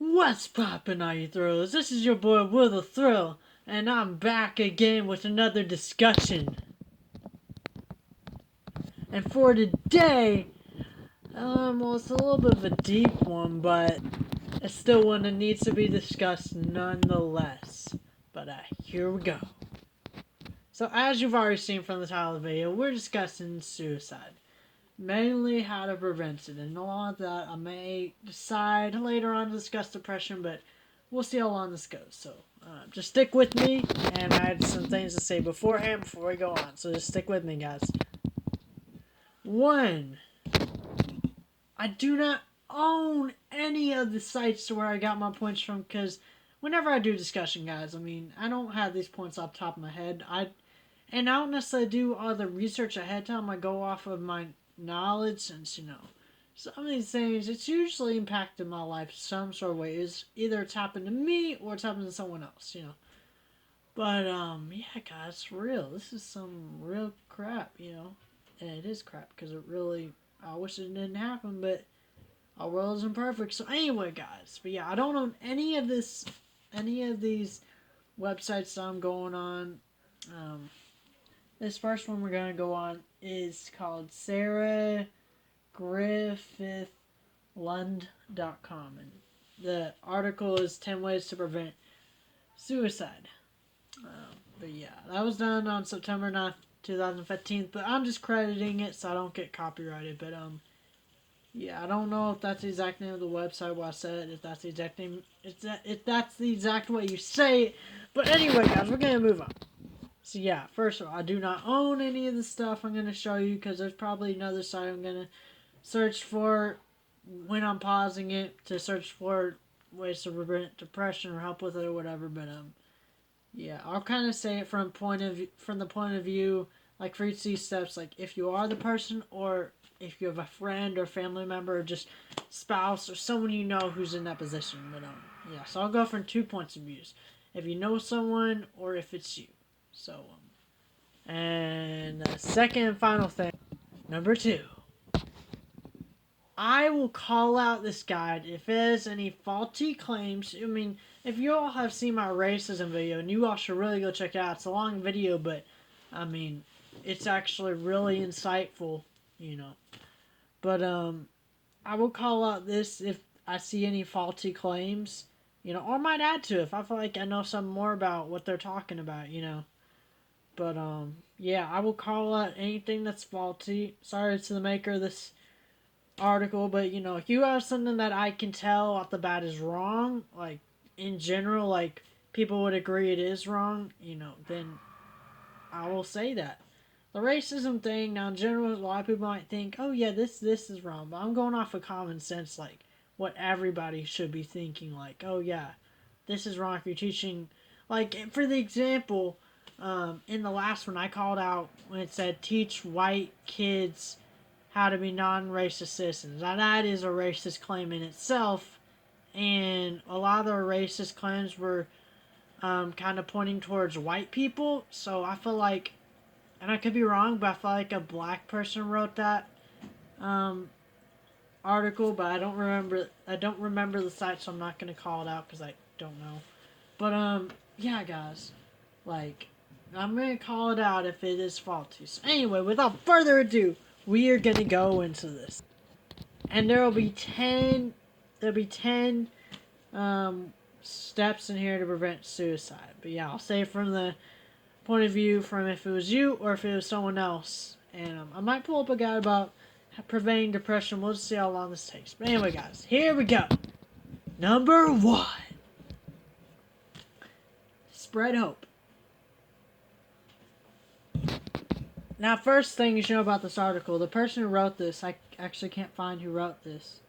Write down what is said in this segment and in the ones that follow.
What's poppin', all you thrillers? This is your boy Will the Thrill, and I'm back again with another discussion. And for today, well, it's a little bit of a deep one, but it's still one that needs to be discussed nonetheless. But here we go. So, as you've already seen from the title of the video, we're discussing suicide. Mainly how to prevent it, and along with that, I may decide later on to discuss depression, but we'll see how long this goes. So just stick with me, and I had some things to say beforehand before we go on. So just stick with me, guys. One, I do not own any of the sites where I got my points from, because whenever I do discussion, guys, I don't have these points off the top of my head. I don't necessarily do all the research ahead of time. I go off of my knowledge, since some of these things, it's usually impacted my life some sort of way. Either it's happened to me or it's happened to someone else. But yeah, guys, for real, this is some real crap. And it is crap because it really, I wish it didn't happen, but our world isn't perfect. So anyway, guys, but yeah, I don't own any of these websites that I'm going on. This first one we're gonna go on is called sarahgriffithlund.com, and the article is 10 ways to prevent suicide. But yeah, that was done on September 9th, 2015, but I'm just crediting it so I don't get copyrighted. But yeah, I don't know if that's the exact name of the website where I said it, if that's the exact name, if that's the exact way you say it. But anyway, guys, we're gonna move on. So yeah, first of all, I do not own any of the stuff I'm going to show you, because there's probably another site I'm going to search for when I'm pausing it to search for ways to prevent depression or help with it or whatever. But yeah, I'll kind of say it from the point of view, like for each of these steps, like if you are the person, or if you have a friend or family member or just spouse or someone you know who's in that position. But yeah, so I'll go from 2 points of views: if you know someone or if it's you. So, and the second and final thing, number 2, I will call out this guide if there's any faulty claims. If you all have seen my racism video, and you all should really go check it out. It's a long video, but it's actually really insightful. But I will call out this if I see any faulty claims, or might add to it if I feel like I know some more about what they're talking about. But yeah, I will call out anything that's faulty. Sorry to the maker of this article, but if you have something that I can tell off the bat is wrong, like in general, like people would agree it is wrong, then I will say that. The racism thing, now in general, a lot of people might think, oh yeah, this is wrong, but I'm going off of common sense, like what everybody should be thinking, like, oh yeah, this is wrong if you're teaching, like for the example, in the last one I called out when it said teach white kids how to be non-racist citizens. Now that is a racist claim in itself, and a lot of the racist claims were kind of pointing towards white people. So I feel like, and I could be wrong, but I feel like a black person wrote that um, article, but I don't remember. I don't remember the site, so I'm not gonna call it out because I don't know. But yeah, guys, like I'm gonna call it out if it is faulty. So anyway, without further ado, we are gonna go into this, and there will be 10. There'll be 10 steps in here to prevent suicide. But yeah, I'll say from the point of view from if it was you or if it was someone else. And I might pull up a guide about preventing depression. We'll just see how long this takes. But anyway, guys, here we go. Number 1. Spread hope. Now, first thing you should know about this article, the person who wrote this, I actually can't find who wrote this.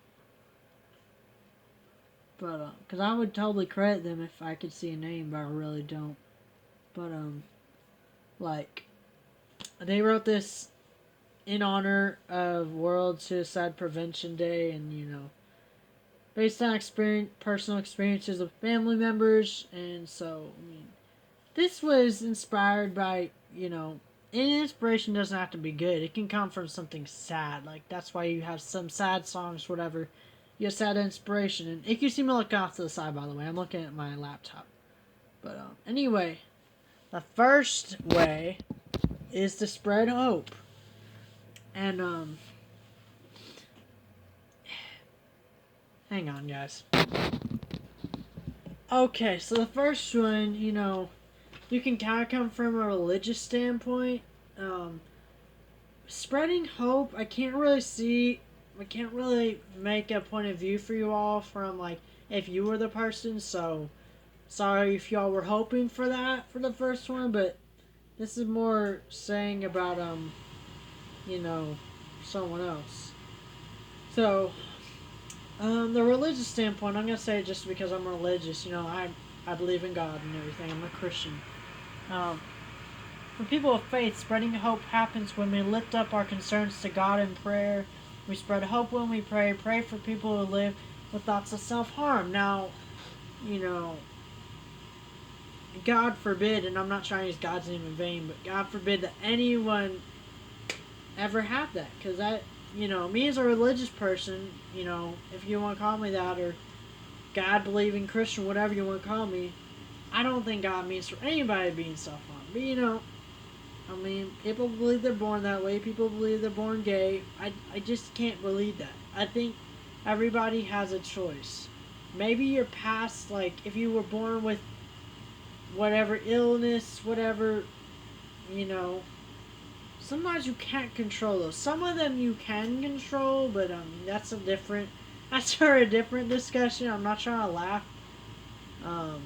But, because I would totally credit them if I could see a name, but I really don't. But, like, they wrote this in honor of World Suicide Prevention Day, and, based on personal experiences of family members, and so, this was inspired by, and inspiration doesn't have to be good. It can come from something sad. Like, that's why you have some sad songs, whatever. you just had inspiration. And if you see me looking off to the side, by the way, I'm looking at my laptop. But anyway, the first way is to spread hope. And hang on, guys. Okay, so the first one, you can kind of come from a religious standpoint. Spreading hope, I can't really make a point of view for you all from, like, if you were the person, so sorry if y'all were hoping for that for the first one, but this is more saying about, someone else. So, the religious standpoint, I'm going to say it just because I'm religious, I believe in God and everything, I'm a Christian. For people of faith, spreading hope happens when we lift up our concerns to God in prayer. We spread hope when we pray for people who live with thoughts of self-harm. Now, God forbid, and I'm not trying to use God's name in vain, but God forbid that anyone ever have that. Because that, me as a religious person, if you want to call me that, or God-believing Christian, whatever you want to call me, I don't think God means for anybody being self-harm. But, people believe they're born that way. People believe they're born gay. I just can't believe that. I think everybody has a choice. Maybe your past, like, if you were born with whatever illness, whatever, sometimes you can't control those. Some of them you can control, but that's for a different discussion. I'm not trying to laugh. I'm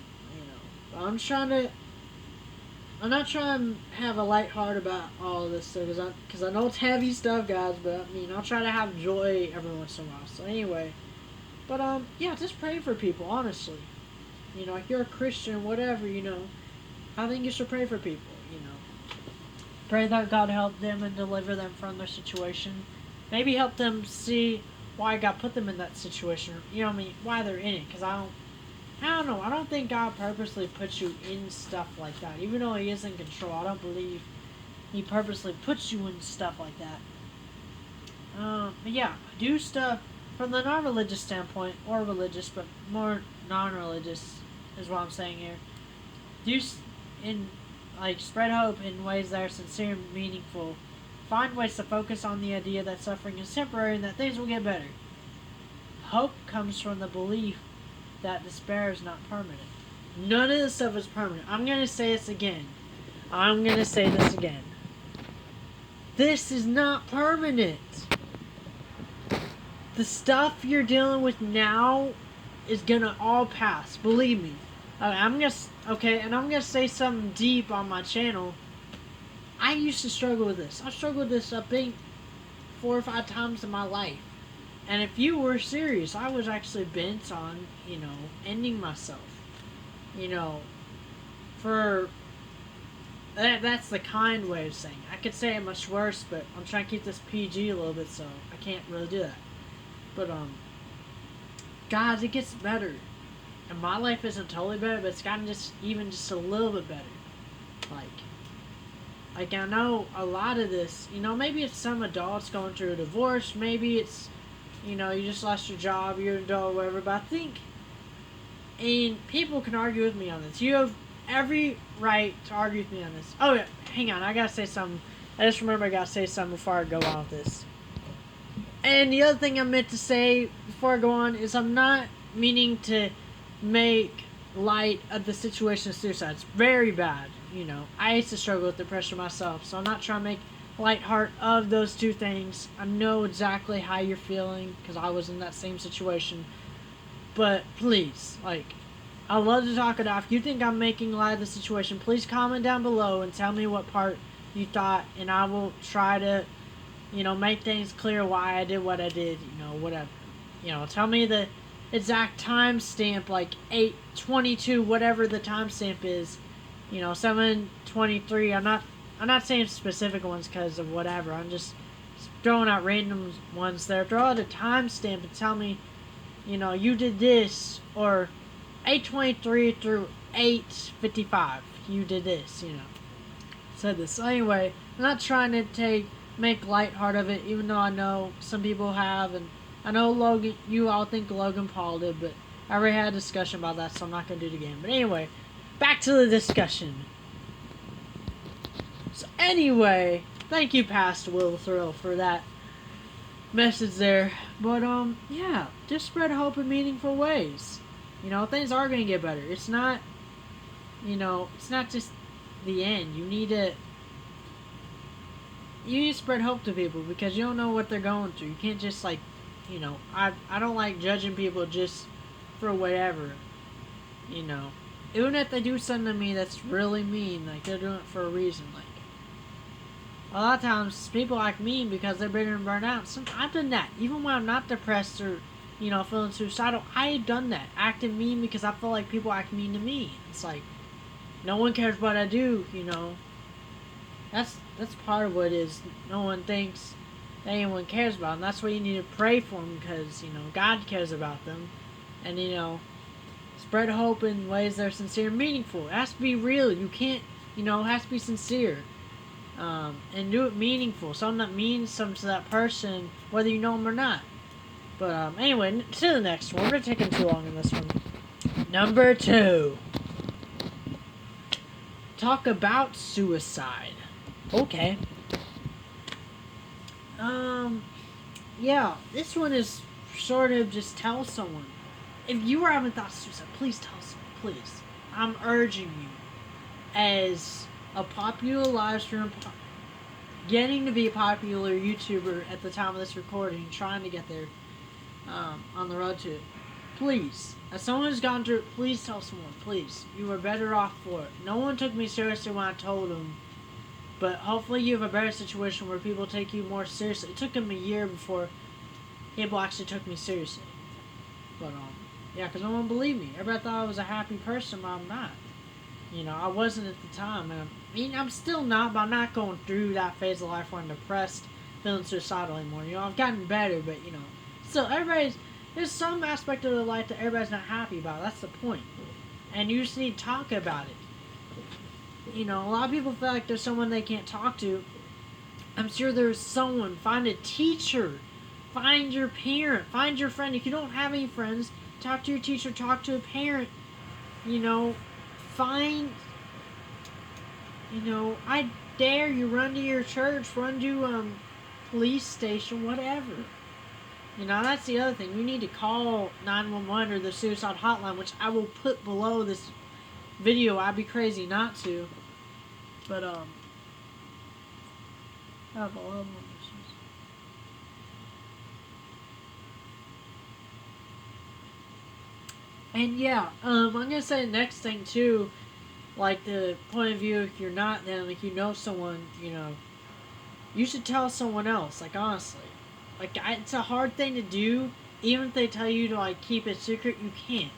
not trying to have a light heart about all of this stuff, because I know it's heavy stuff, guys, but I'll try to have joy every once in a while. So anyway, but yeah, just pray for people, honestly. If you're a Christian, whatever, I think you should pray for people, Pray that God help them and deliver them from their situation. Maybe help them see why God put them in that situation, why they're in it, because I don't know. I don't think God purposely puts you in stuff like that. Even though He is in control, I don't believe He purposely puts you in stuff like that. But yeah, do stuff from the non-religious standpoint, or religious, but more non-religious is what I'm saying here. Spread hope in ways that are sincere and meaningful. Find ways to focus on the idea that suffering is temporary and that things will get better. Hope comes from the belief that despair is not permanent. None of this stuff is permanent. I'm going to say this again. This is not permanent. The stuff you're dealing with now is going to all pass. Believe me. I'm going to say something deep on my channel. I used to struggle with this. I struggled with this, I think, 4 or 5 times in my life. And if you were serious, I was actually bent on, ending myself. That's the kind way of saying it. I could say it much worse, but I'm trying to keep this PG a little bit, so I can't really do that. But, guys, it gets better. And my life isn't totally better, but it's gotten just a little bit better. Like I know a lot of this, maybe it's some adults going through a divorce, maybe it's, you just lost your job, you're an adult, or whatever, but I think, and people can argue with me on this. You have every right to argue with me on this. Oh, yeah, hang on, I gotta say something. I just remember I gotta say something before I go on with this. And the other thing I meant to say before I go on is I'm not meaning to make light of the situation of suicide. It's very bad, I used to struggle with depression myself, so I'm not trying to make light heart of those two things. I know exactly how you're feeling, because I was in that same situation. But please, I love to talk it off. If you think I'm making light of the situation, please comment down below and tell me what part you thought, and I will try to, make things clear why I did what I did, whatever. Tell me the exact timestamp, like 8:22, whatever the timestamp is. 7:23. I'm not saying specific ones because of whatever. I'm just throwing out random ones there. Throw out a timestamp and tell me, you did this, or 8:23 through 8:55. You did this, Said this. So anyway, I'm not trying to make light heart of it, even though I know some people have, and I know Logan, you all think Logan Paul did, but I already had a discussion about that, so I'm not going to do it again. But anyway, back to the discussion. So anyway, thank you, Pastor Will Thrill, for that message there. But yeah, just spread hope in meaningful ways. Things are going to get better. It's not, it's not just the end. You need to spread hope to people because you don't know what they're going through. You can't just I don't like judging people just for whatever. Even if they do something to me that's really mean, like they're doing it for a reason. Like a lot of times people act mean because they're bitter and burned out. I've done that. Even when I'm not depressed or, feeling suicidal, I've done that. Acting mean because I feel like people act mean to me. It's like, no one cares what I do, That's part of what it is. No one thinks that anyone cares about them. That's why you need to pray for them because, God cares about them. And, spread hope in ways that are sincere and meaningful. It has to be real. You can't, it has to be sincere. And do it meaningful. Something that means something to that person, whether you know them or not. But anyway, to the next one. We're taking too long in this one. Number 2. Talk about suicide. Okay. Yeah, this one is sort of just tell someone. If you are having thoughts of suicide, please tell someone. Please. I'm urging you. As a popular live stream, getting to be a popular YouTuber at the time of this recording, trying to get there on the road to it. Please, as someone who's gone through it, please tell someone. Please, you are better off for it. No one took me seriously when I told them, but hopefully you have a better situation where people take you more seriously. It took them a year before people actually took me seriously. But yeah, because no one believed me. Everybody thought I was a happy person, but I'm not. I wasn't at the time. And I'm still not, but I'm not going through that phase of life where I'm depressed, feeling suicidal anymore. I've gotten better, but, still, there's some aspect of their life that everybody's not happy about. That's the point. And you just need to talk about it. A lot of people feel like there's someone they can't talk to. I'm sure there's someone. Find a teacher. Find your parent. Find your friend. If you don't have any friends, talk to your teacher. Talk to a parent. Find, I dare you, run to your church, run to police station, whatever. That's the other thing. You need to call 911 or the suicide hotline, which I will put below this video. I'd be crazy not to. But, I have a lot of issues. And yeah, I'm going to say the next thing too, like the point of view, if you're not them, if you know someone, you should tell someone else, like honestly. Like, it's a hard thing to do, even if they tell you to, like, keep it secret, you can't.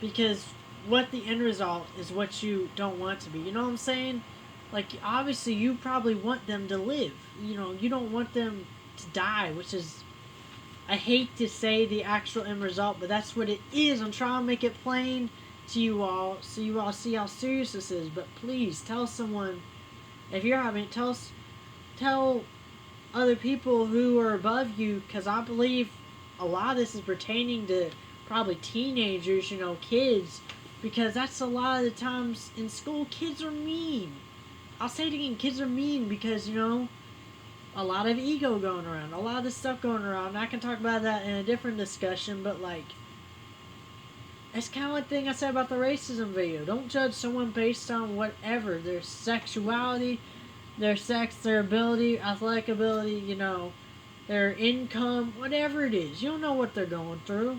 Because what the end result is what you don't want to be. You know what I'm saying? Like, obviously, you probably want them to live. You don't want them to die, which is, I hate to say the actual end result, but that's what it is. I'm trying to make it plain to you all, so you all see how serious this is. But please, tell someone, if you're having it, tell other people who are above you, because I believe a lot of this is pertaining to probably teenagers, kids, because that's a lot of the times in school, kids are mean. I'll say it again, kids are mean because, a lot of ego going around, a lot of this stuff going around. I can talk about that in a different discussion, but it's kind of like the thing I said about the racism video. Don't judge someone based on whatever, their sexuality, their sex, their ability, athletic ability, their income, whatever it is. You don't know what they're going through.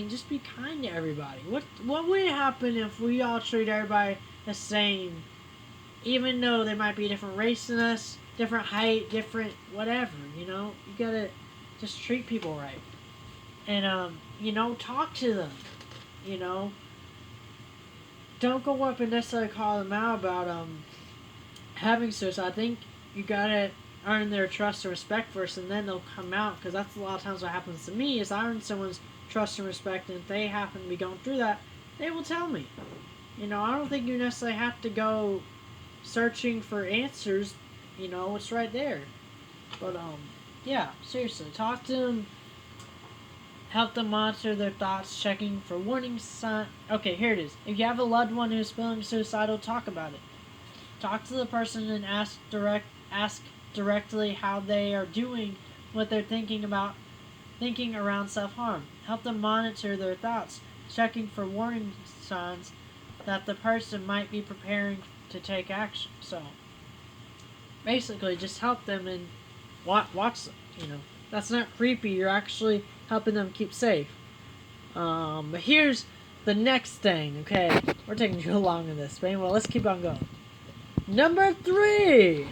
Just be kind to everybody. What would happen if we all treat everybody the same, even though they might be a different race than us, different height, different whatever, You gotta just treat people right. And, talk to them, Don't go up and necessarily call them out about, having suicide. I think you gotta earn their trust and respect first, and then they'll come out, because that's a lot of times what happens to me, is I earn someone's trust and respect, and if they happen to be going through that, they will tell me. I don't think you necessarily have to go searching for answers, it's right there. But, Yeah, seriously, talk to them. Help them monitor their thoughts, checking for warning signs. Okay, here it is. If you have a loved one who's feeling suicidal, talk about it. Talk to the person and ask directly how they are doing, what they're thinking around self-harm. Help them monitor their thoughts, checking for warning signs that the person might be preparing to take action. So basically, just help them and watch them. That's not creepy. You're actually helping them keep safe. But here's the next thing. Okay, we're taking too long in this, but anyway, let's keep on going. Number 3.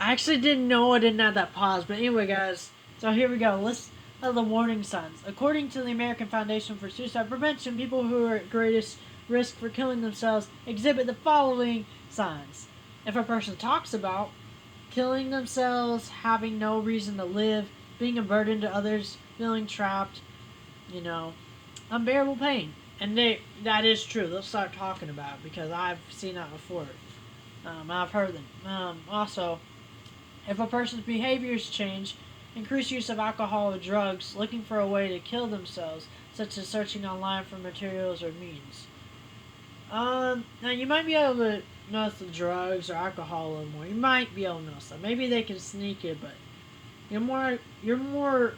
I actually didn't know I didn't have that pause, but anyway, guys. So here we go. List of the warning signs. According to the American Foundation for Suicide Prevention, people who are at greatest risk for killing themselves exhibit the following signs. If a person talks about killing themselves, having no reason to live, being a burden to others, feeling trapped, unbearable pain. And that is true. They'll start talking about it because I've seen that before. I've heard them. Also, if a person's behaviors change, increased use of alcohol or drugs, looking for a way to kill themselves, such as searching online for materials or means. Now you might be able to notice the drugs or alcohol a little more. You might be able to notice that. Maybe they can sneak it, but you're more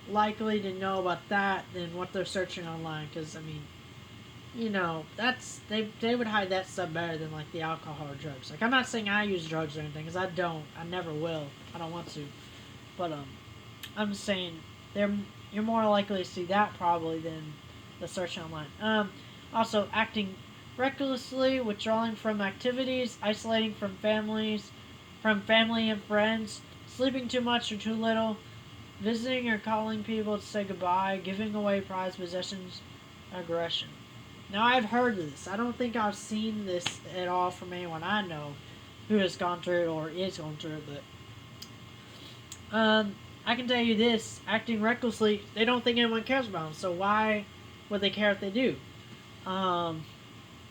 likely to know about that than what they're searching online. Because that's they would hide that stuff better than like the alcohol or drugs. Like I'm not saying I use drugs or anything, because I don't. I never will. I don't want to. But I'm just saying you're more likely to see that probably than the search online. Also acting recklessly, withdrawing from activities, isolating from family and friends, sleeping too much or too little, visiting or calling people to say goodbye, giving away prized possessions, aggression. Now I've heard of this. I don't think I've seen this at all from anyone I know who has gone through it or is going through it, but I can tell you this: acting recklessly, they don't think anyone cares about them. So why would they care if they do?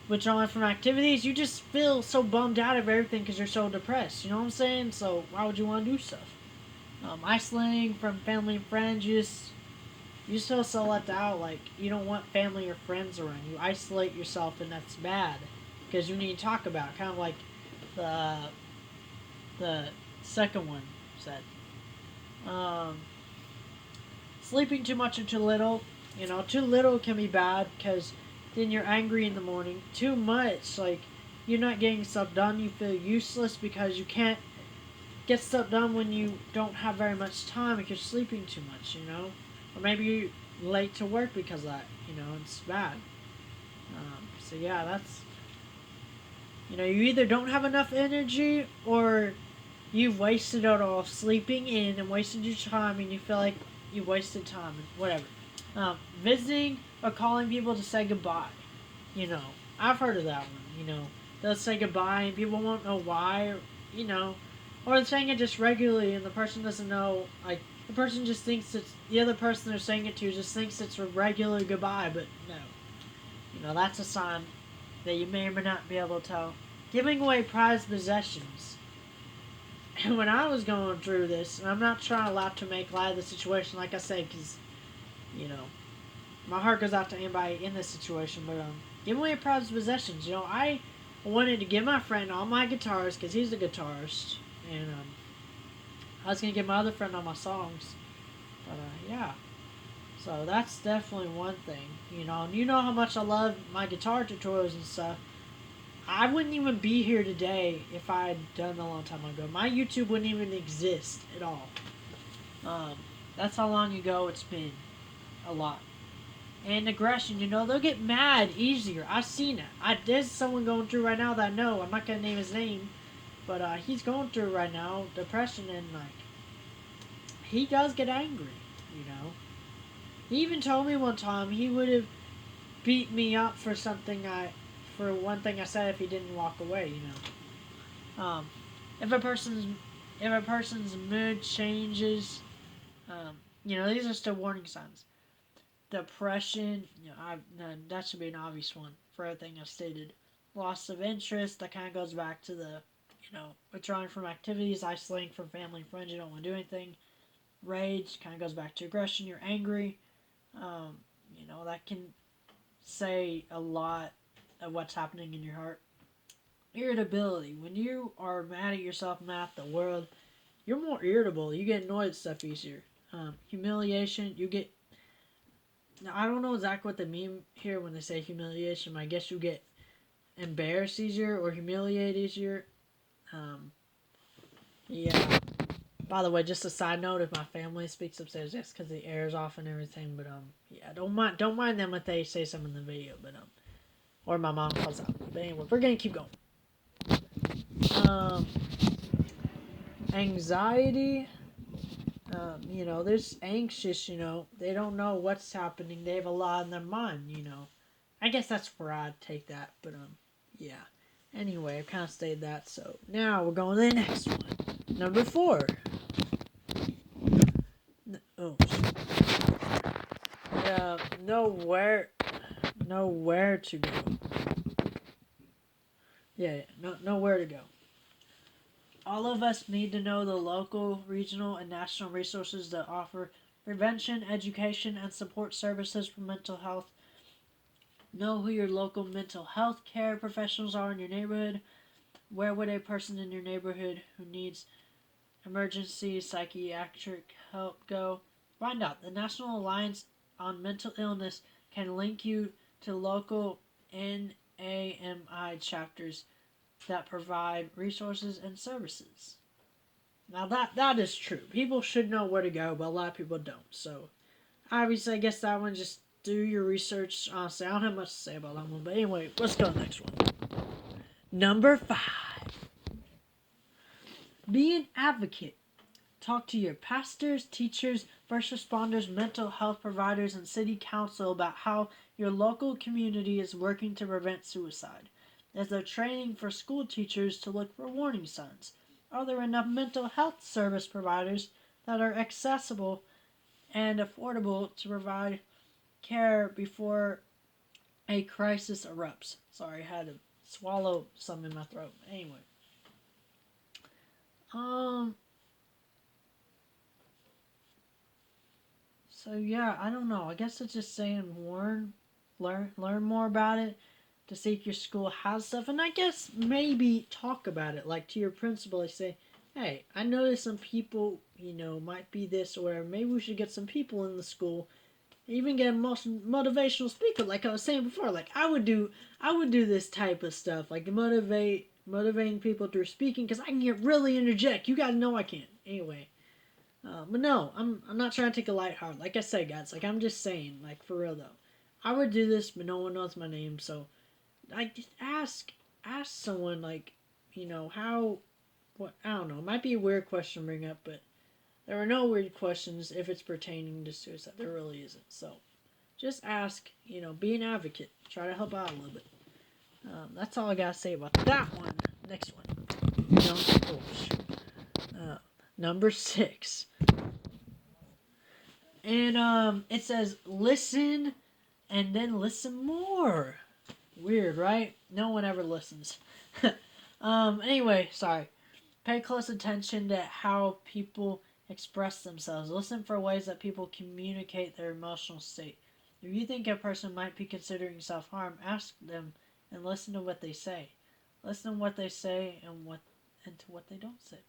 Withdrawing from activities, you just feel so bummed out of everything because you're so depressed. You know what I'm saying? So why would you want to do stuff? Isolating from family and friends, you just feel so left out. Like you don't want family or friends around. You isolate yourself, and that's bad because you need to talk about it. Kind of like the the second one said. Um, Sleeping too much or too little. Too little can be bad because then you're angry in the morning. Too much, like you're not getting stuff done. You feel useless because you can't get stuff done when you don't have very much time if you're sleeping too much. Or maybe you're late to work because of that. It's bad. So yeah, that's you either don't have enough energy or you've wasted it all sleeping in and wasted your time and you feel like you wasted time and whatever. Visiting or calling people to say goodbye. You know, I've heard of that one. They'll say goodbye and people won't know why. Or they're saying it just regularly and the person doesn't know. Like the person just thinks it's the other person they're saying it to just thinks it's a regular goodbye, but no. That's a sign that you may or may not be able to tell. Giving away prized possessions. And when I was going through this, and I'm not trying to make light of the situation, like I said, because, my heart goes out to anybody in this situation, but giving away prized possessions. I wanted to give my friend all my guitars, because he's a guitarist, and I was going to give my other friend all my songs, but yeah. So that's definitely one thing, and you know how much I love my guitar tutorials and stuff. I wouldn't even be here today if I had done it a long time ago. My YouTube wouldn't even exist at all. That's how long ago it's been. A lot. And aggression, they'll get mad easier. I've seen it. There's someone going through right now that I know. I'm not going to name his name. But he's going through right now depression and he does get angry, you know. He even told me one time he would have beat me up for one thing I said if he didn't walk away, you know. If a person's mood changes, you know, these are still warning signs. Depression, you know, that should be an obvious one for everything I stated. Loss of interest, that kind of goes back to the, you know, withdrawing from activities, isolating from family and friends, you don't want to do anything. Rage kind of goes back to aggression, you're angry. Um, you know, that can say a lot of what's happening in your heart. Irritability, when you are mad at yourself, mad at the world, you're more irritable. You get annoyed at stuff easier. Humiliation, you get. Now, I don't know exactly what they mean here when they say humiliation. I guess you get embarrassed easier or humiliate easier. Um, yeah. By the way, just a side note: if my family speaks upstairs, that's because the air's off and everything. But yeah, don't mind them if they say something in the video. But or my mom calls out. But anyway, we're gonna keep going. Um, Anxiety. You know, they're anxious. You know, they don't know what's happening. They have a lot in their mind. You know, I guess that's where I'd take that. But yeah. Anyway, I kind of stated that. So now we're going to the next one. Number 4. Oh, nowhere to go. Yeah, nowhere to go. All of us need to know the local, regional, and national resources that offer prevention, education, and support services for mental health. Know who your local mental health care professionals are in your neighborhood. Where would a person in your neighborhood who needs emergency psychiatric help go? Find out. The National Alliance on Mental Illness can link you to local NAMI chapters that provide resources and services. Now that is true. People should know where to go, but a lot of people don't. So obviously, I guess that one, just do your research. Honestly, I don't have much to say about that one. But anyway, let's go to the next one. Number 5. Be an advocate. Talk to your pastors, teachers, first responders, mental health providers, and city council about how your local community is working to prevent suicide. Is there training for school teachers to look for warning signs? Are there enough mental health service providers that are accessible and affordable to provide care before a crisis erupts? Sorry, I had to swallow some in my throat. Anyway. So yeah, I don't know. I guess it's just saying learn more about it, to see if your school has stuff, and I guess maybe talk about it, like to your principal. I say, hey, I noticed some people, you know, might be this or whatever. Maybe we should get some people in the school, even get a motivational speaker, like I was saying before. Like I would do this type of stuff, like motivating people through speaking, because I can get really interject. You gotta know I can. Anyway. But no, I'm not trying to take a light heart. Like I said, guys, like I'm just saying, like for real though, I would do this, but no one knows my name, so like just ask someone, like, you know, how, what, I don't know. It might be a weird question to bring up, but there are no weird questions if it's pertaining to suicide. There really isn't. So just ask, you know, be an advocate, try to help out a little bit. That's all I gotta say about that one. Next one. Number 6. And it says listen and then listen more. Weird, right? No one ever listens. Anyway, sorry. Pay close attention to how people express themselves. Listen for ways that people communicate their emotional state. If you think a person might be considering self-harm, ask them and listen to what they say. Listen to what they say and to what they don't say.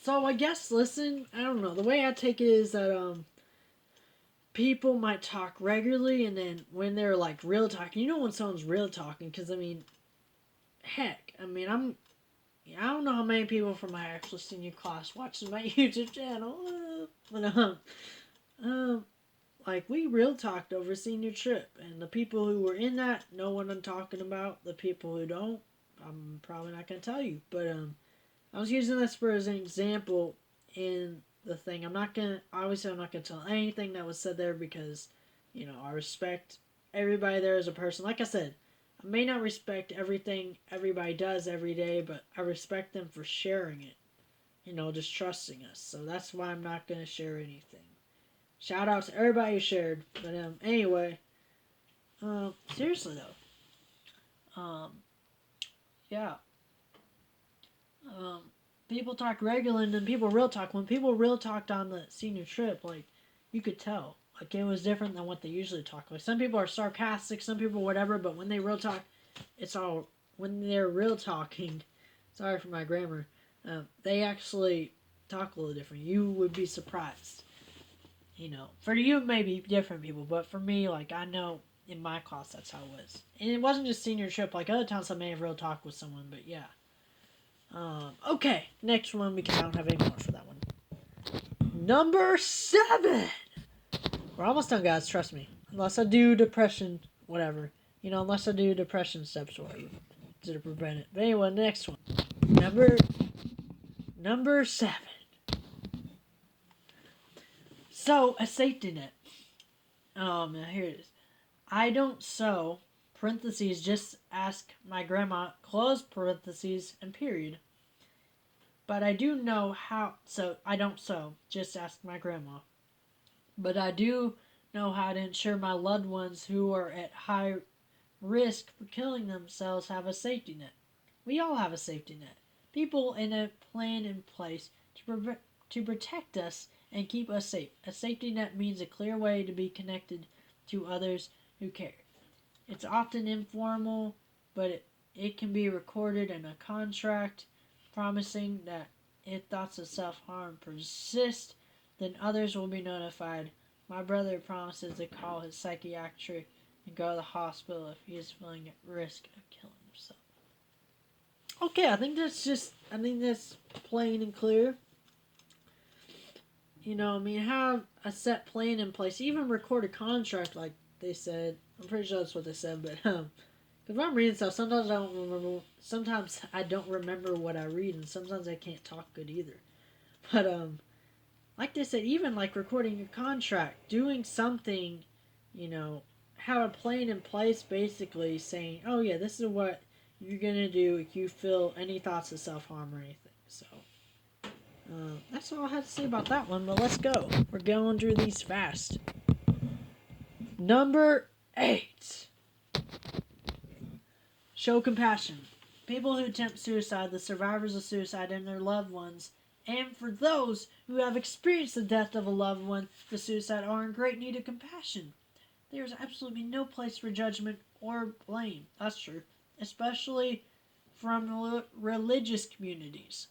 So I guess listen, I don't know. The way I take it is that people might talk regularly, and then when they're like real talking, you know when someone's real talking, because I mean, heck, I mean I don't know how many people from my actual senior class watches my YouTube channel, but like we real talked over senior trip, and the people who were in that know what I'm talking about. The people who don't, I'm probably not gonna tell you, but I was using this for as an example. in the thing. Obviously, I'm not gonna tell anything that was said there because, I respect everybody there as a person. Like I said, I may not respect everything everybody does every day, but I respect them for sharing it. Just trusting us. So that's why I'm not gonna share anything. Shout out to everybody who shared. But anyway, seriously though, yeah, um, people talk regular and then people real talk. When people real talked on the senior trip, like you could tell, like it was different than what they usually talk. Like some people are sarcastic, some people whatever, but when they real talk, it's all when they're real talking. Sorry for my grammar. They actually talk a little different. You would be surprised. For you it may be different people, but for me, like I know in my class that's how it was, and it wasn't just senior trip. Like other times I may have real talk with someone, but yeah. Okay, next one I don't have any more for that one. Number 7. We're almost done, guys. Trust me. Unless I do depression, whatever. Unless I do depression steps for you to prevent it. But anyway, next one. Number 7. So a safety net. Now here it is. I don't sew, parentheses, just ask my grandma, close parentheses, and period. But I do know how, so I don't sew, just ask my grandma. But I do know how to ensure my loved ones who are at high risk for killing themselves have a safety net. We all have a safety net. People in a plan in place to protect us and keep us safe. A safety net means a clear way to be connected to others who care. It's often informal, but it can be recorded in a contract promising that if thoughts of self-harm persist, then others will be notified. My brother promises to call his psychiatrist and go to the hospital if he is feeling at risk of killing himself. Okay, I think that's plain and clear. Have a set plan in place. Even record a contract like they said. I'm pretty sure that's what they said, but if I'm reading stuff, sometimes I don't remember. Sometimes I don't remember what I read, and sometimes I can't talk good either. But like they said, even like recording a contract, doing something, have a plan in place, basically saying, "Oh yeah, this is what you're gonna do if you feel any thoughts of self harm or anything." So that's all I have to say about that one. But let's go. We're going through these fast. Number 8. Show compassion. People who attempt suicide, the survivors of suicide, and their loved ones, and for those who have experienced the death of a loved one for suicide, are in great need of compassion. There is absolutely no place for judgment or blame. That's true. Especially from religious communities.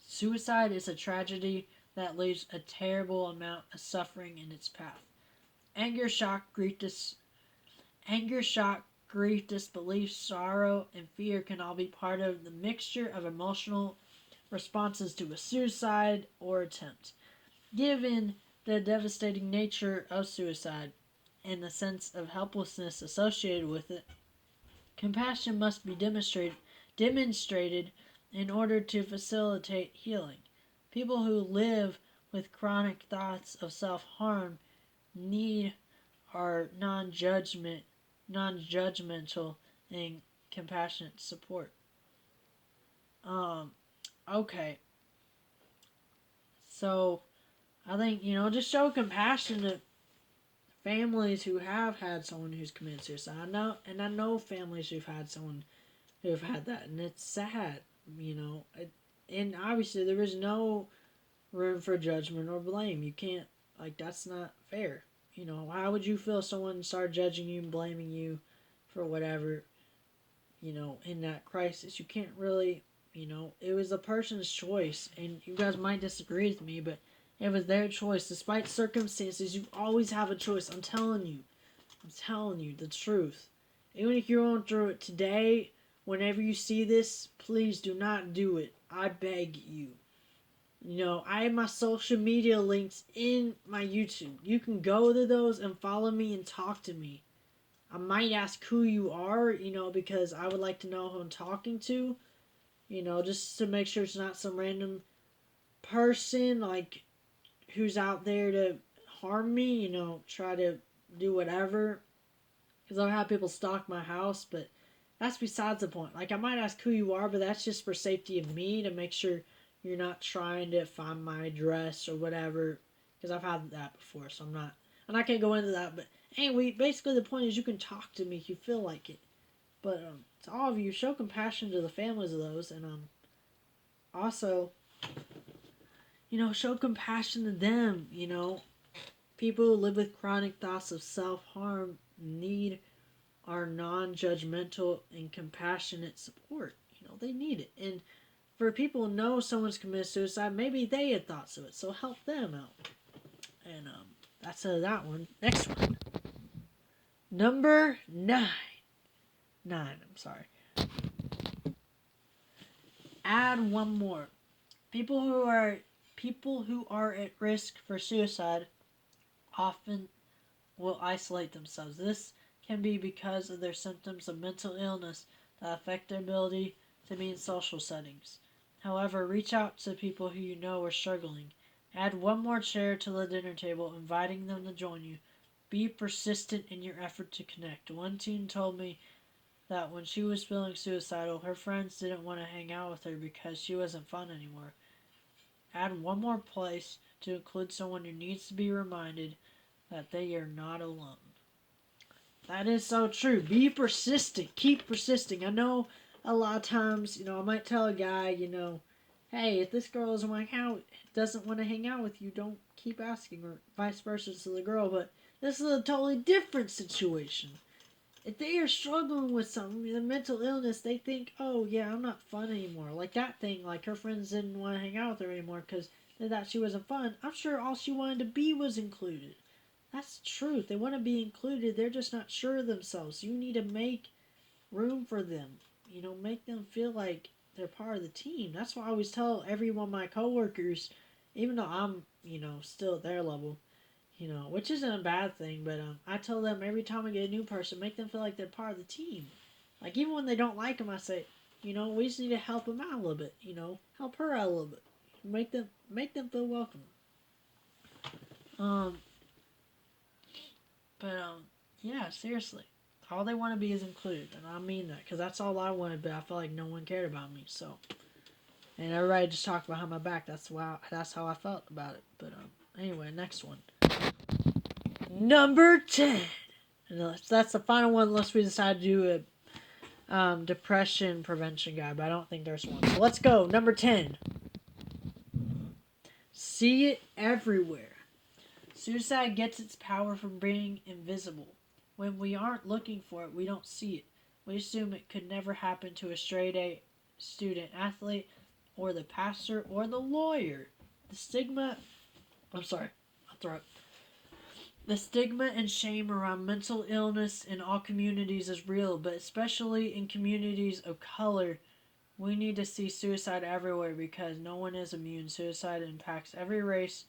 Suicide is a tragedy that leaves a terrible amount of suffering in its path. Anger, shock, grief, disbelief, sorrow, and fear can all be part of the mixture of emotional responses to a suicide or attempt. Given the devastating nature of suicide and the sense of helplessness associated with it, compassion must be demonstrated in order to facilitate healing. People who live with chronic thoughts of self-harm need our non-judgmental and compassionate support. Okay. So I think, just show compassion to families who have had someone who's committed suicide. I know families who've had someone who've had that, and it's sad, and obviously there is no room for judgment or blame. You can't, that's not fair. How would you feel if someone started judging you and blaming you for whatever, in that crisis? You can't really, it was a person's choice, and you guys might disagree with me, but it was their choice. Despite circumstances, you always have a choice. I'm telling you the truth. Even if you're going through it today, whenever you see this, please do not do it. I beg you. I have my social media links in my YouTube. You can go to those and follow me and talk to me. I might ask who you are, because I would like to know who I'm talking to, just to make sure it's not some random person like who's out there to harm me, try to do whatever. Because I've had people stalk my house, but that's besides the point. Like, I might ask who you are, but that's just for safety of me to make sure you're not trying to find my address or whatever. Because I've had that before, so I'm not. And I can't go into that, but anyway, basically the point is you can talk to me if you feel like it. But to all of you, show compassion to the families of those, and also, show compassion to them. People who live with chronic thoughts of self harm need our non judgmental and compassionate support. They need it. And for people who know someone's committed suicide, maybe they had thoughts of it, so help them out. And that's that one. Next one. Number 9. I'm sorry. Add one more. People who are at risk for suicide often will isolate themselves. This can be because of their symptoms of mental illness that affect their ability to be in social settings. However, reach out to people who you know are struggling. Add one more chair to the dinner table, inviting them to join you. Be persistent in your effort to connect. One teen told me that when she was feeling suicidal, her friends didn't want to hang out with her because she wasn't fun anymore. Add one more place to include someone who needs to be reminded that they are not alone. That is so true. Be persistent. Keep persisting. I know a lot of times, I might tell a guy, hey, if this girl doesn't want to hang out with you, don't keep asking, or vice versa to the girl. But this is a totally different situation. If they are struggling with something, the mental illness, they think, oh yeah, I'm not fun anymore. Like that thing, like her friends didn't want to hang out with her anymore because they thought she wasn't fun. I'm sure all she wanted to be was included. That's the truth. They want to be included. They're just not sure of themselves. You need to make room for them. Make them feel like they're part of the team. That's why I always tell every one of my coworkers, even though I'm, still at their level, which isn't a bad thing, but I tell them every time I get a new person, make them feel like they're part of the team. Like, even when they don't like them, I say, we just need to help them out a little bit, help her out a little bit. Make them feel welcome. Um, But yeah, seriously, all they want to be is included, and I mean that because that's all I wanted. But I felt like no one cared about me. So, and everybody just talked behind my back. That's how I felt about it. But anyway, next one, number 10, and that's the final one. Unless we decide to do a depression prevention guide, but I don't think there's one. So let's go. Number 10. See it everywhere. Suicide gets its power from being invisible. When we aren't looking for it, we don't see it. We assume it could never happen to a straight A student athlete or the pastor or the lawyer. The stigma, I'm sorry, I'll throw it. The stigma and shame around mental illness in all communities is real, but especially in communities of color, we need to see suicide everywhere because no one is immune. Suicide impacts every race,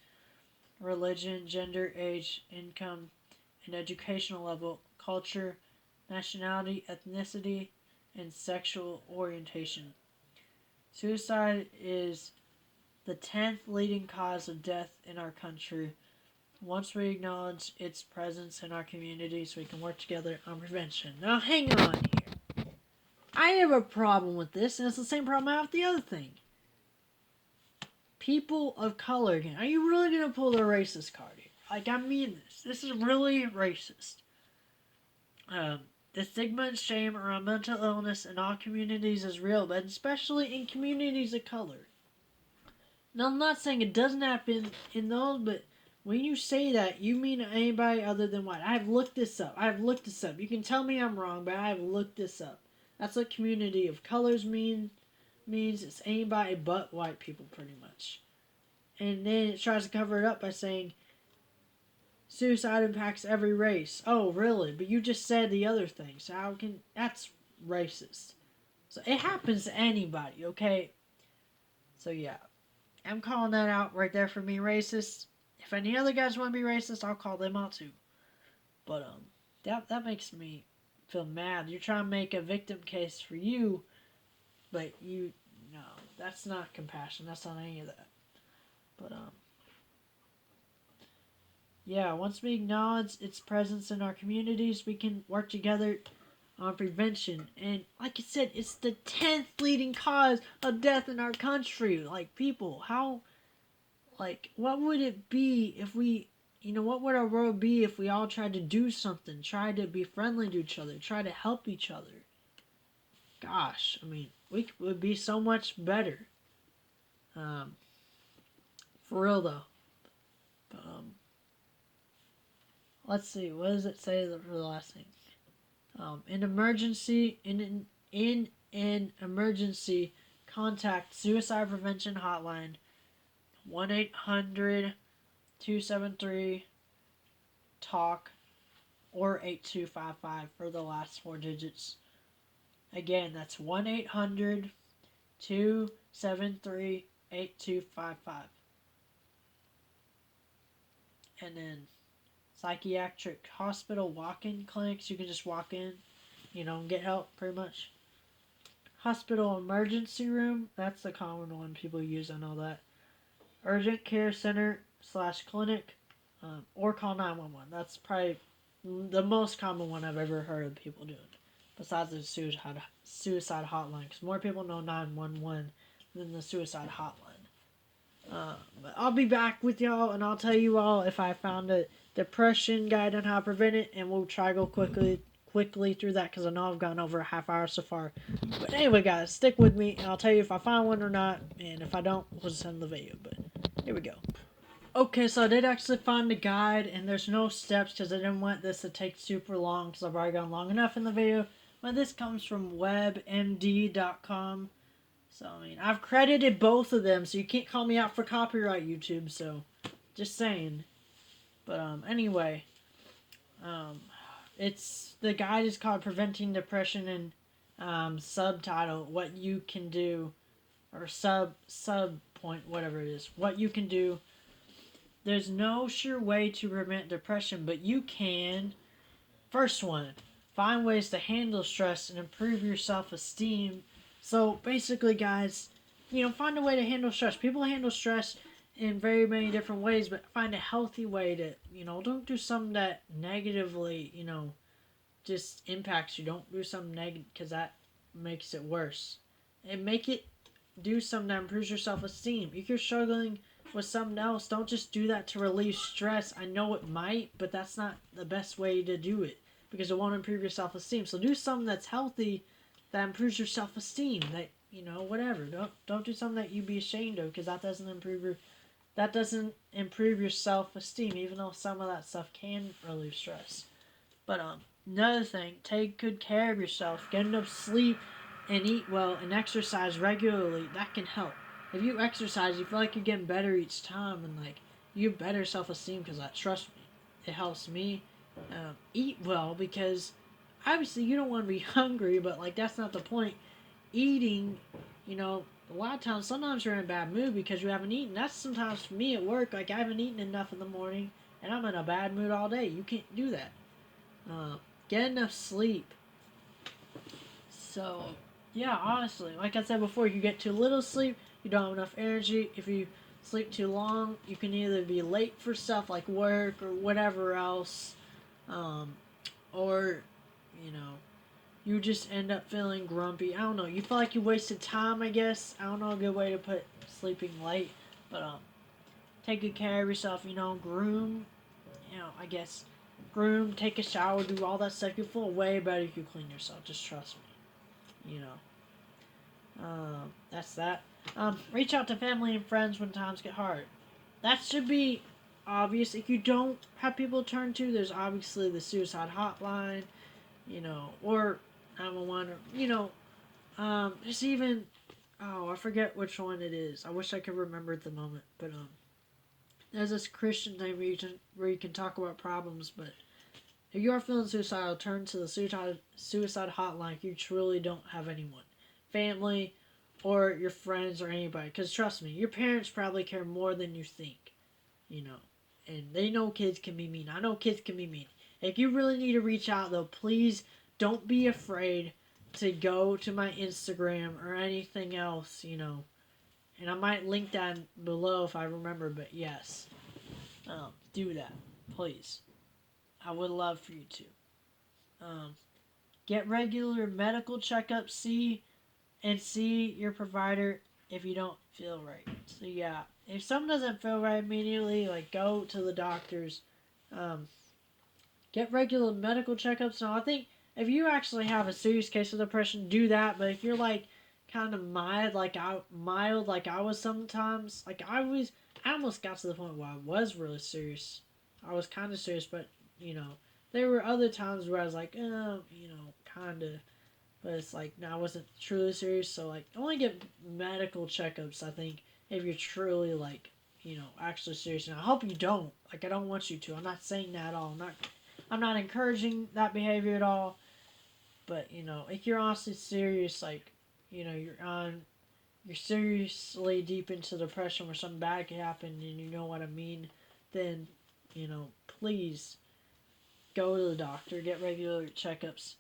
religion, gender, age, income, and educational level, culture, nationality, ethnicity, and sexual orientation. Suicide is the 10th leading cause of death in our country. Once we acknowledge its presence in our communities, we can work together on prevention. Now, hang on here. I have a problem with this, and it's the same problem I have with the other thing. People of color again. Are you really going to pull the racist card here? Like, I mean this. This is really racist. The stigma and shame around mental illness in all communities is real, but especially in communities of color. Now, I'm not saying it doesn't happen in those, but when you say that, you mean anybody other than white. I have looked this up. You can tell me I'm wrong, but I have looked this up. That's what community of colors means. It's anybody but white people, pretty much. And then it tries to cover it up by saying suicide impacts every race. Oh, really? But you just said the other thing. So that's racist. So it happens to anybody, okay? So yeah, I'm calling that out right there for being racist. If any other guys want to be racist, I'll call them out too. But that makes me feel mad. You're trying to make a victim case for you, but no, that's not compassion. That's not any of that. But yeah, once we acknowledge its presence in our communities, we can work together on prevention. And like I said, it's the 10th leading cause of death in our country. Like, people, how, like, what would it be if we, what would our world be if we all tried to do something, try to be friendly to each other, try to help each other? Gosh, I mean, we would be so much better. Um, for real though. But, let's see, what does it say for the last thing? In an emergency, contact Suicide Prevention Hotline 1-800-273-TALK or 8255 for the last four digits. Again, that's 1-800-273-8255. And then psychiatric hospital walk-in clinics, you can just walk in, and get help pretty much. Hospital emergency room, that's the common one people use, I know that. Urgent care center / clinic, or call 911. That's probably the most common one I've ever heard of people doing, besides the suicide hotline, because more people know 911 than the suicide hotline. But I'll be back with y'all, and I'll tell you all if I found a depression guide on how to prevent it, and we'll try to go quickly through that, because I know I've gone over a half hour so far. But anyway, guys, stick with me, and I'll tell you if I find one or not, and if I don't, we'll just end the video. But here we go. Okay, so I did actually find the guide, and there's no steps because I didn't want this to take super long because I've already gone long enough in the video. But this comes from webmd.com. So, I mean, I've credited both of them, so you can't call me out for copyright, YouTube, so just saying. But, anyway, the guide is called Preventing Depression, and subtitle, What You Can Do, or sub point, whatever it is, what you can do. There's no sure way to prevent depression, but you can. First one, find ways to handle stress and improve your self-esteem. So basically, guys, find a way to handle stress. People handle stress in very many different ways, but find a healthy way to, don't do something that negatively, just impacts you. Don't do something negative, because that makes it worse. And do something that improves your self-esteem. If you're struggling with something else, don't just do that to relieve stress. I know it might, but that's not the best way to do it, because it won't improve your self-esteem. So do something that's healthy, that improves your self-esteem. That, whatever. Don't do something that you'd be ashamed of, because that doesn't improve your self-esteem, even though some of that stuff can relieve stress. But another thing, take good care of yourself. Get enough sleep and eat well and exercise regularly. That can help. If you exercise, you feel like you're getting better each time, and like you have better self-esteem, because trust me, it helps me. Eat well, because obviously you don't want to be hungry, but like that's not the point. Eating, a lot of times, sometimes you're in a bad mood because you haven't eaten. That's sometimes for me at work. Like I haven't eaten enough in the morning, and I'm in a bad mood all day. You can't do that. Get enough sleep. So, yeah, honestly, like I said before, you get too little sleep, you don't have enough energy. If you sleep too long, you can either be late for stuff like work or whatever else, or, you just end up feeling grumpy. I don't know. You feel like you wasted time, I guess. I don't know a good way to put sleeping late, but take good care of yourself. Groom. I guess groom, take a shower, do all that stuff. You feel way better if you clean yourself. Just trust me. That's that. Reach out to family and friends when times get hard. That should be obvious. If you don't have people to turn to, there's obviously the suicide hotline, or 911, or, there's even, I forget which one it is. I wish I could remember at the moment, but, there's this Christian thing where you can talk about problems, but if you are feeling suicidal, turn to the suicide hotline if you truly don't have anyone. Family, or your friends, or anybody. Because trust me, your parents probably care more than you think. And they know kids can be mean. I know kids can be mean. If you really need to reach out, though, please don't be afraid to go to my Instagram or anything else, And I might link that below if I remember, but yes. Do that, please. I would love for you to. Um, get regular medical checkups. See your provider if you don't feel right. So yeah, if something doesn't feel right immediately, like go to the doctors. Um, get regular medical checkups. Now I think if you actually have a serious case of depression, do that. But if you're like kind of mild like I was sometimes, like I almost got to the point where I was really serious. I was kind of serious, but you know, there were other times where I was like, kind of. But it's like, no, I wasn't truly serious. So like, only get medical checkups. I think if you're truly like, actually serious. And I hope you don't. Like, I don't want you to. I'm not saying that at all. I'm not encouraging that behavior at all. But if you're honestly serious, like, you're seriously deep into depression where something bad could happen, and you know what I mean, then please go to the doctor, get regular checkups.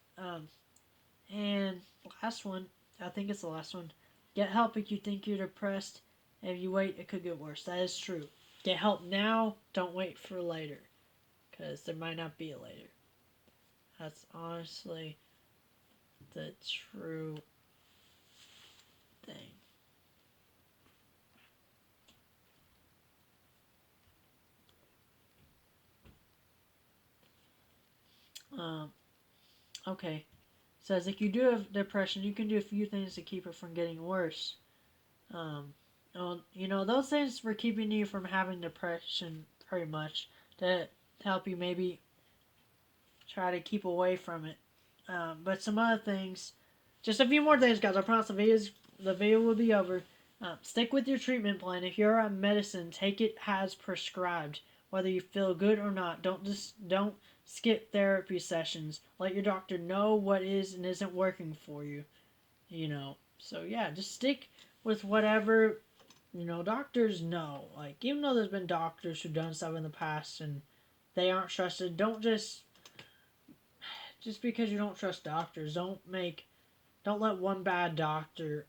And last one, I think it's the last one. Get help if you think you're depressed. If you wait, it could get worse. That is true. Get help now. Don't wait for later, because there might not be a later. That's honestly the true thing. Um, okay. It says if you do have depression, you can do a few things to keep it from getting worse. Um, those things for keeping you from having depression pretty much to help you maybe try to keep away from it. But some other things, just a few more things, guys. I promise the video will be over. Stick with your treatment plan. If you're on medicine, take it as prescribed, whether you feel good or not. Don't skip therapy sessions. Let your doctor know what is and isn't working for you. So yeah, just stick with whatever doctors know. Like even though there's been doctors who've done stuff in the past and they aren't trusted, don't just because you don't trust doctors, don't let one bad doctor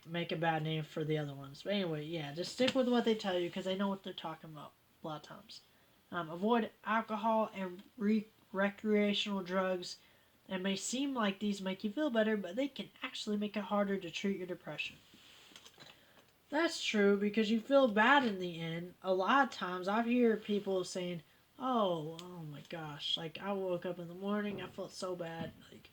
make a bad name for the other ones. But anyway, yeah, just stick with what they tell you because they know what they're talking about a lot of times. Avoid alcohol and recreational drugs. It may seem like these make you feel better, but they can actually make it harder to treat your depression. That's true because you feel bad in the end. A lot of times I hear people saying, oh my gosh, like I woke up in the morning, I felt so bad. Like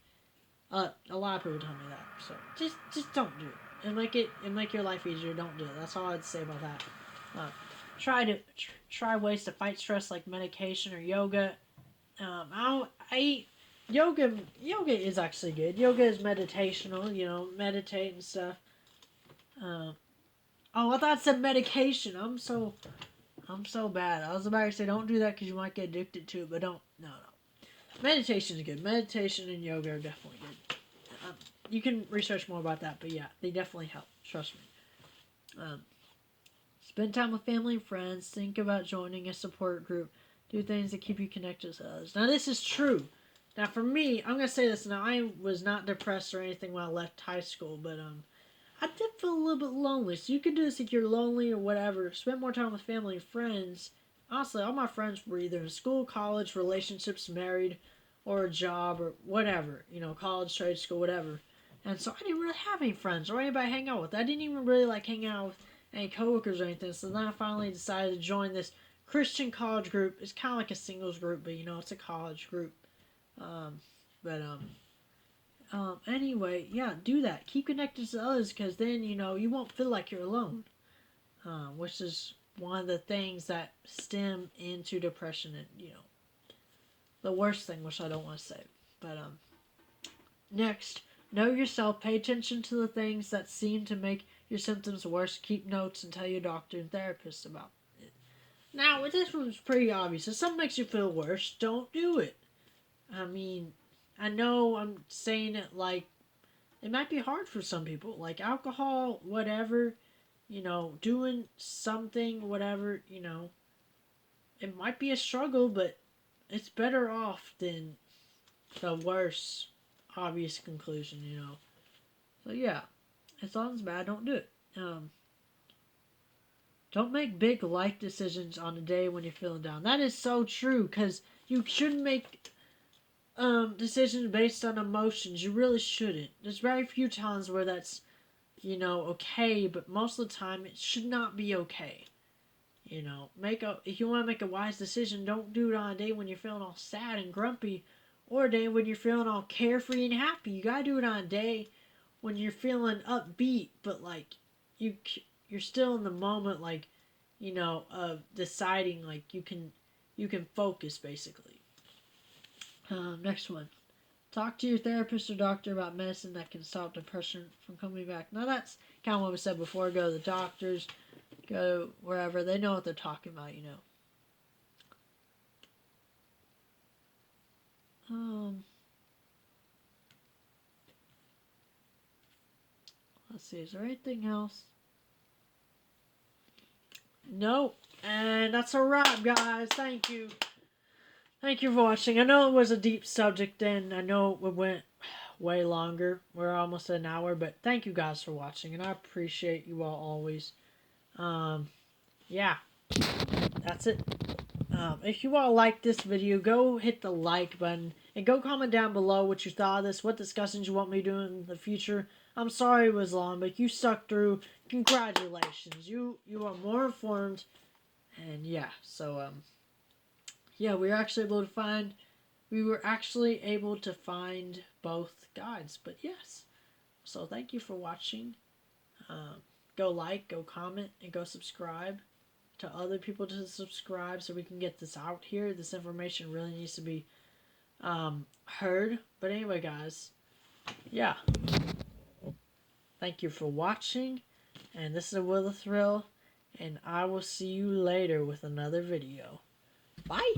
a lot of people tell me that. So just don't do it. And make your life easier. Don't do it. That's all I'd say about that. Uh, try ways to fight stress like medication or yoga. I yoga. Yoga is actually good. Yoga is meditational. Meditate and stuff. Um, I thought it said medication. I'm so bad. I was about to say don't do that because you might get addicted to it, but don't. No. Meditation is good. Meditation and yoga are definitely good. You can research more about that, but yeah, they definitely help. Trust me. Spend time with family and friends. Think about joining a support group. Do things that keep you connected to others. Now, this is true. Now, for me, I'm going to say this now. I was not depressed or anything when I left high school, but I did feel a little bit lonely. So you can do this if you're lonely or whatever. Spend more time with family and friends. Honestly, all my friends were either in school, college, relationships, married, or a job, or whatever. College, trade school, whatever. And so I didn't really have any friends or anybody to hang out with. I didn't even really like hang out with any coworkers or anything. So then I finally decided to join this Christian college group. It's kind of like a singles group, but it's a college group. Um, but anyway, yeah, do that. Keep connected to others because then you won't feel like you're alone. Which is one of the things that stem into depression and the worst thing, which I don't want to say. But next, know yourself. Pay attention to the things that seem to make your symptoms worse. Keep notes and tell your doctor and therapist about it. Now, this one's pretty obvious. If something makes you feel worse, don't do it. I mean, I know I'm saying it like it might be hard for some people, like alcohol, whatever. Doing something, whatever. It might be a struggle, but it's better off than the worst obvious conclusion. So yeah, if something's bad, don't do it. um, don't make big life decisions on a day when you're feeling down. That is so true, because you shouldn't make decisions based on emotions. You really shouldn't. There's very few times where that's, okay, but most of the time it should not be okay. If you want to make a wise decision, don't do it on a day when you're feeling all sad and grumpy, or a day when you're feeling all carefree and happy. You gotta do it on a day when you're feeling upbeat, but like you you're still in the moment, like of deciding, like you can focus basically. Next one. Talk to your therapist or doctor about medicine that can stop depression from coming back. Now that's kind of what we said before. Go to the doctors, go wherever. They know what they're talking about. Let's see. Is there anything else? Nope. And that's a wrap, guys. Thank you. Thank you for watching. I know it was a deep subject, and I know it went way longer. We're almost at an hour, but thank you guys for watching, and I appreciate you all always. Yeah, that's it. If you all like this video, go hit the like button and go comment down below what you thought of this, what discussions you want me to do in the future. I'm sorry it was long, but you stuck through. Congratulations, you are more informed, and yeah. So yeah, we were actually able to find both guides. But yes, so thank you for watching. Go like, go comment, and go subscribe to other people to subscribe so we can get this out here. This information really needs to be heard. But anyway, guys, yeah. Thank you for watching, and this is Will the Thrill, and I will see you later with another video. Bye!